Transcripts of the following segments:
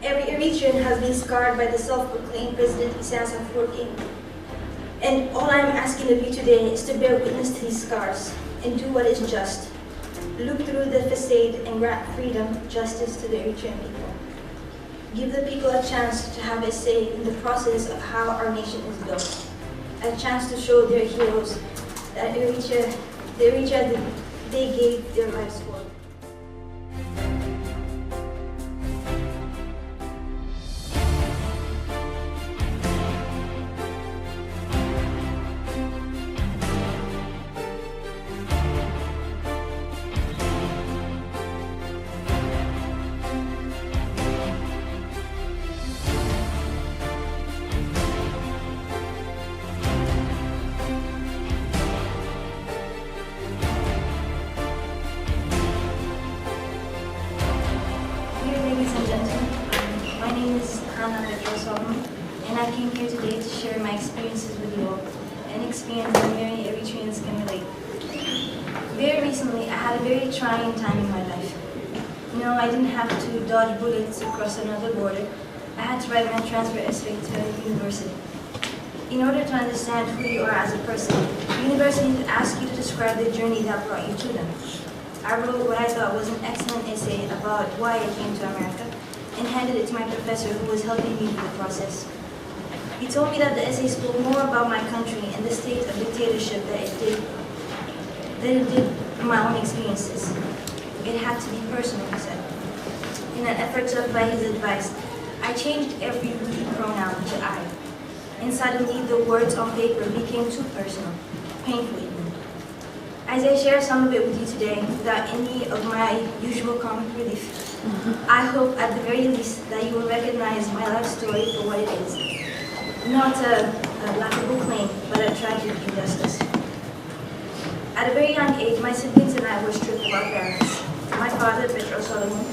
Every Eritrean has been scarred by the self-proclaimed President Isaias Afwerki. And all I am asking of you today is to bear witness to these scars and do what is just. Look through the facade and grant freedom, justice to the Eritrean people. Give the people a chance to have a say in the process of how our nation is built. A chance to show their heroes that the Eritrea that they gave their lives for. My name is Hanna Petros Solomon, and I came here today to share my experiences with you all, an experience that many Eritreans can relate. Very recently, I had a very trying time in my life. No, I didn't have to dodge bullets across another border. I had to write my transfer essay to a university. In order to understand who you are as a person, the university would ask you to describe the journey that brought you to them. I wrote what I thought was an excellent essay about why I came to America, and handed it to my professor who was helping me with the process. He told me that the essay spoke more about my country and the state of dictatorship than it did my own experiences. It had to be personal, he said. In an effort to apply his advice, I changed every we pronoun to I. And suddenly the words on paper became too personal, painful even. As I share some of it with you today, without any of my usual comic relief, I hope at the very least that you will recognize my life story for what it is. Not a laughable claim, but a tragic injustice. At a very young age, my siblings and I were stripped of our parents. My father, Petros Solomon,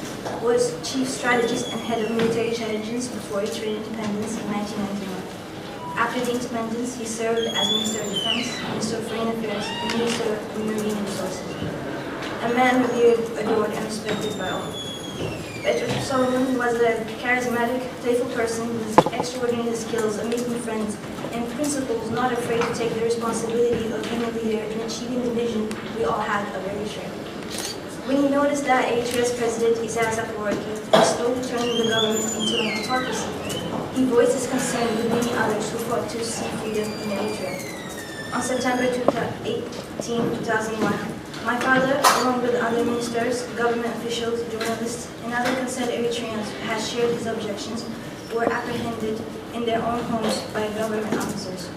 was chief strategist and head of military intelligence before Eritrean independence in 1991. After the independence, he served as Minister of Defense, Minister of Foreign Affairs, and Minister of Marine Resources. A man revered, adored, and respected by all. Petros Solomon was a charismatic, playful person with extraordinary skills of making friends and principles, not afraid to take the responsibility of being a leader in achieving the vision we all had of Eritrea. When he noticed that Eritrea's president, Isaias Afwerki, was slowly turning the government into an autocracy, he voiced his concern with many others who fought to see freedom in Eritrea. On September 18, 2001, my father, along with other ministers, government officials, journalists, and other concerned Eritreans who had shared his objections, were apprehended in their own homes by government officers.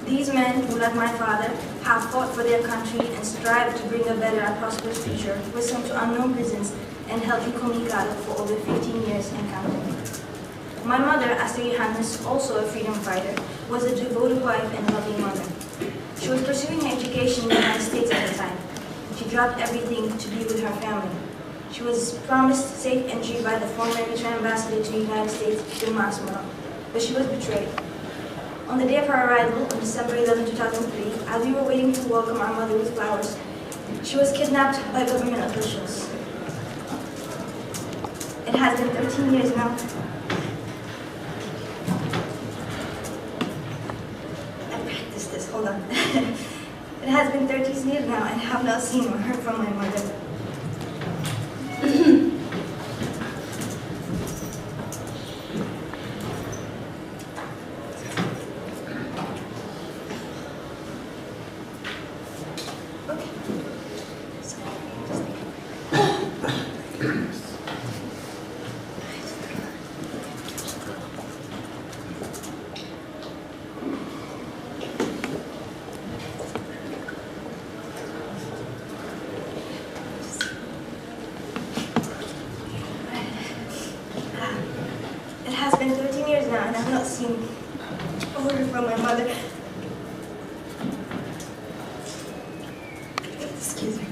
These men, who, like my father, have fought for their country and strived to bring a better and prosperous future, were sent to unknown prisons and held incommunicado for over 15 years and counting. My mother, Asmarino, also a freedom fighter, was a devoted wife and loving mother. She was pursuing her education in the United States at the time. She dropped everything to be with her family. She was promised safe entry by the former Eritrean ambassador to the United States, Asmarino, but she was betrayed. On the day of her arrival, on December 11, 2003, as we were waiting to welcome our mother with flowers, she was kidnapped by government officials. It has been 13 years now. Hold on. It has been 13 years now and I have not seen or heard from my mother. It has been 13 years now and I have not seen or heard from my mother. Excuse me.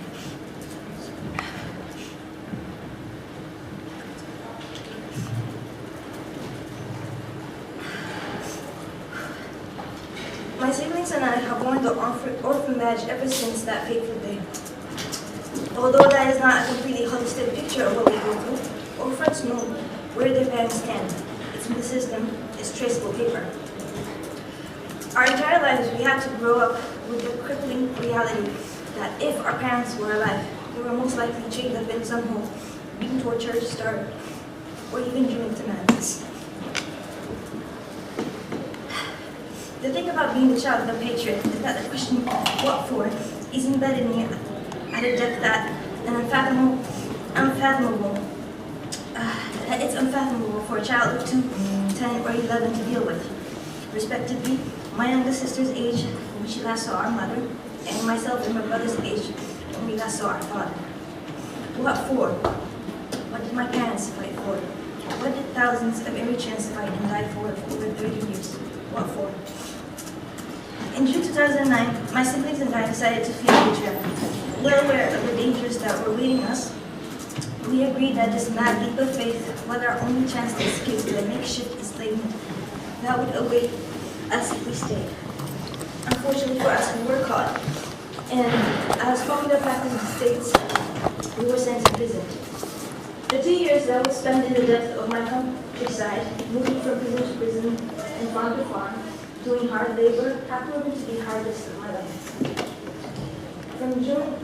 My siblings and I have worn the orphan badge ever since that fateful day. Although that is not a completely holistic picture of what we go through, orphans know where their parents stand. It's in the system, it's traceable paper. Our entire lives, we had to grow up with the crippling reality that if our parents were alive, they were most likely chained up in some hole, being tortured, starved, or even driven to madness. The thing about being the child of a patriot is that the question, what for, is embedded in me at a depth that it's unfathomable for a child of 2, 10, or 11 to deal with. Respectively, my youngest sister's age when she last saw our mother, and myself and my brother's age when we last saw our father. What for? What did my parents fight for? What did thousands of Eritreans fight and die for over 30 years? What for? In June 2009, my siblings and I decided to flee Eritrea. Well aware of the dangers that were awaiting us, we agreed that this mad leap of faith was our only chance to escape the makeshift enslavement that would await us if we stayed. Unfortunately for us, we were caught, and as popular practice in the States, we were sent to prison. The 2 years that was spent in the depth of my countryside, moving from prison to prison and farm to farm, doing hard labor, have proven to be the hardest of my life. From June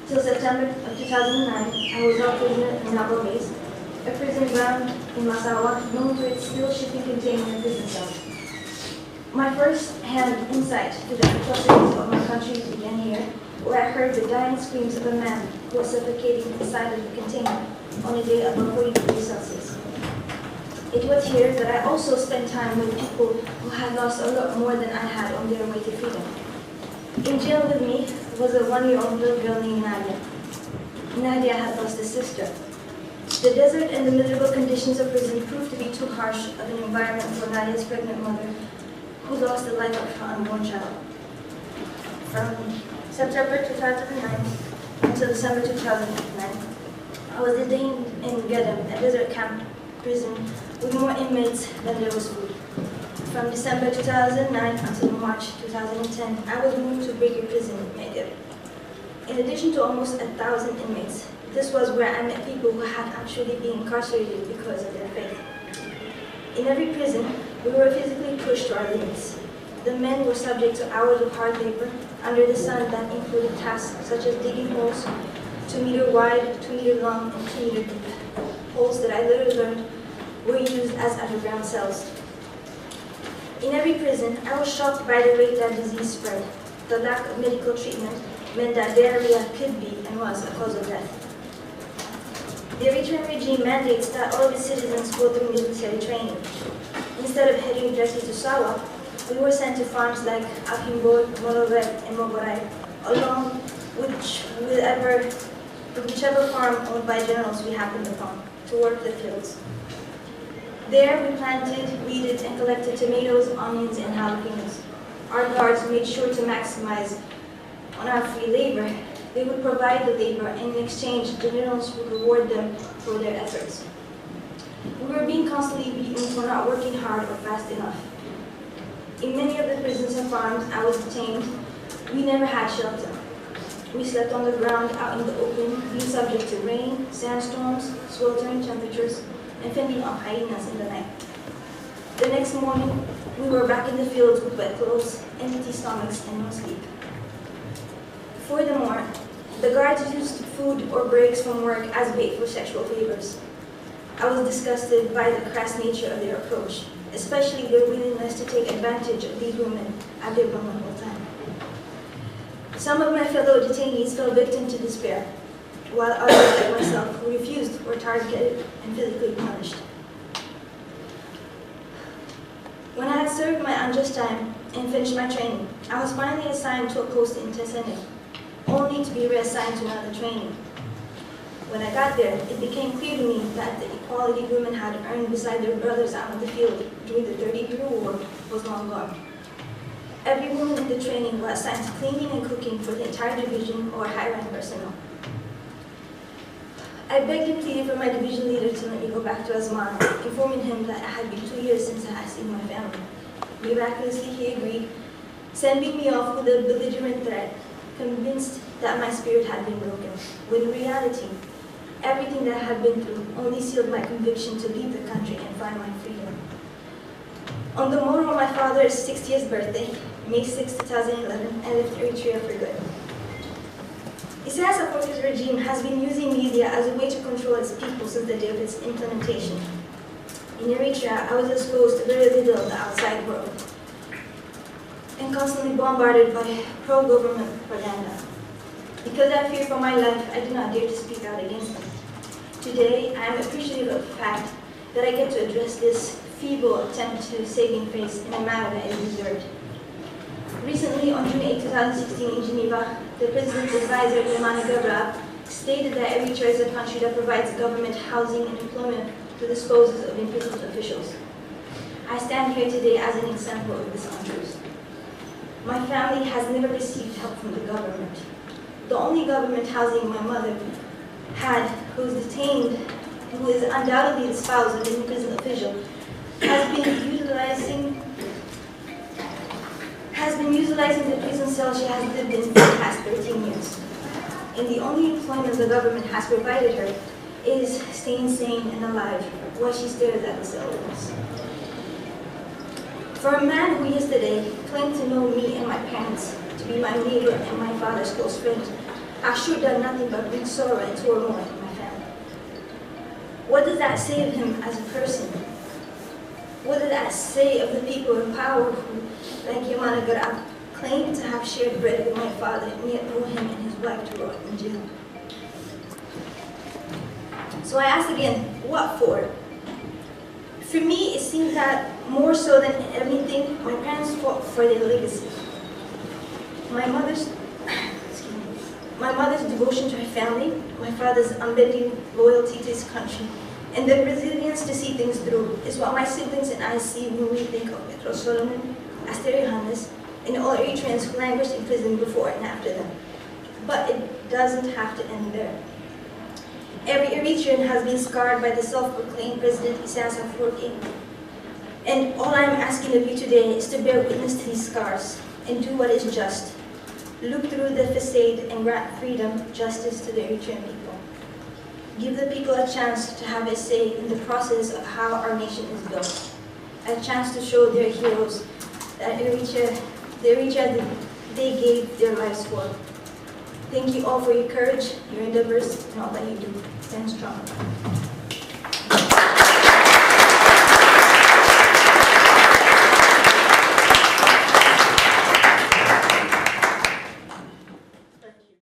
till September of 2009, I was held prisoner in Nabo Base, a prison ground in Massawa, known for its steel shipping container prison cells. My first-hand insight to the atrocities of my country began here, where I heard the dying screams of a man who was suffocating inside of the container on a day above 40 degrees Celsius. It was here that I also spent time with people who had lost a lot more than I had on their way to freedom. In jail with me was a 1-year-old little girl named Nadia. Nadia had lost a sister. The desert and the miserable conditions of prison proved to be too harsh of an environment for Nadia's pregnant mother, who lost the life of her unborn child. From September 2009 until December 2009, I was detained in Gedem, a desert camp prison with more inmates than there was food. From December 2009 until March 2010, I was moved to Breaker Prison in Medir. In addition to almost 1,000 inmates, this was where I met people who had actually been incarcerated because of their faith. In every prison, we were physically pushed to our limits. The men were subject to hours of hard labor under the sun that included tasks such as digging holes 2 meter wide, 2 meter long, and 2 meter deep. Holes that I later learned were used as underground cells. In every prison, I was shocked by the rate that disease spread. The lack of medical treatment meant that diarrhea could be and was a cause of death. The Eritrean regime mandates that all of its citizens go through military training. Instead of heading directly to Sawa, we were sent to farms like Ahimbor, Morovet, and Moborai, along whichever farm owned by generals we happened upon, to work the fields. There we planted, weeded, and collected tomatoes, onions, and jalapenos. Our guards made sure to maximize on our free labor. They would provide the labor, and in exchange, the generals would reward them for their efforts. We were being constantly beaten for not working hard or fast enough. In many of the prisons and farms I was detained, we never had shelter. We slept on the ground out in the open, being subject to rain, sandstorms, sweltering temperatures, and fending off hyenas in the night. The next morning, we were back in the fields with wet clothes, empty stomachs, and no sleep. Furthermore, the guards used food or breaks from work as bait for sexual favors. I was disgusted by the crass nature of their approach, especially their willingness to take advantage of these women at their vulnerable time. Some of my fellow detainees fell victim to despair, while others like myself who refused were targeted and physically punished. When I had served my unjust time and finished my training, I was finally assigned to a post in Tessenei, only to be reassigned to another training. When I got there, it became clear to me that the equality women had earned beside their brothers out in the field during the 30-year war was long gone. Every woman in the training was assigned to cleaning and cooking for the entire division or high-rank personnel. I begged and pleaded for my division leader to let me go back to Asmarino, informing him that it had been 2 years since I had seen my family. Miraculously, he agreed, sending me off with a belligerent threat, convinced that my spirit had been broken, when in reality, Everything that I had been through only sealed my conviction to leave the country and find my freedom. On the morrow of my father's 60th birthday, May 6, 2011, I left Eritrea for good. Isaias Afwerki's regime has been using media as a way to control its people since the day of its implementation. In Eritrea, I was exposed to very little of the outside world and constantly bombarded by pro-government propaganda. Because I fear for my life, I do not dare to speak out against it. Today, I am appreciative of the fact that I get to address this feeble attempt to saving face in a manner that is deserved. Recently, on June 8, 2016, in Geneva, the President's advisor, Hanna Petros, stated that Eritrea is a country that provides government housing and employment to dispose of imprisoned officials. I stand here today as an example of this untruth. My family has never received help from the government. The only government housing my mother had, who is detained, who is undoubtedly the spouse of an imprisoned official, has been utilizing the prison cell she has lived in for the past 13 years. And the only employment the government has provided her is staying sane and alive while she stares at the cell walls. For a man who yesterday claimed to know me and my parents, to be my neighbor and my father's close friend, I've sure done nothing but bring sorrow and turmoil in my family. What does that say of him as a person? What does that say of the people in power who, like Hanna Petros, claim to have shared bread with my father and yet know him and his wife to rot in jail? So I ask again, what for? For me, it seems that more so than anything, my parents fought for their legacy. My mother's devotion to her family, my father's unbending loyalty to his country, and the resilience to see things through is what my siblings and I see when we think of Petros Solomon, Hannes, and all Eritreans who languished in prison before and after them. But it doesn't have to end there. Every Eritrean has been scarred by the self-proclaimed President Isaias Afwerki. And all I'm asking of you today is to bear witness to these scars and do what is just. Look through the facade and grant freedom, justice to the Eritrean people. Give the people a chance to have a say in the process of how our nation is built. A chance to show their heroes that the Eritrea they gave their lives for. Thank you all for your courage, your endeavors, and all that you do. Stand strong.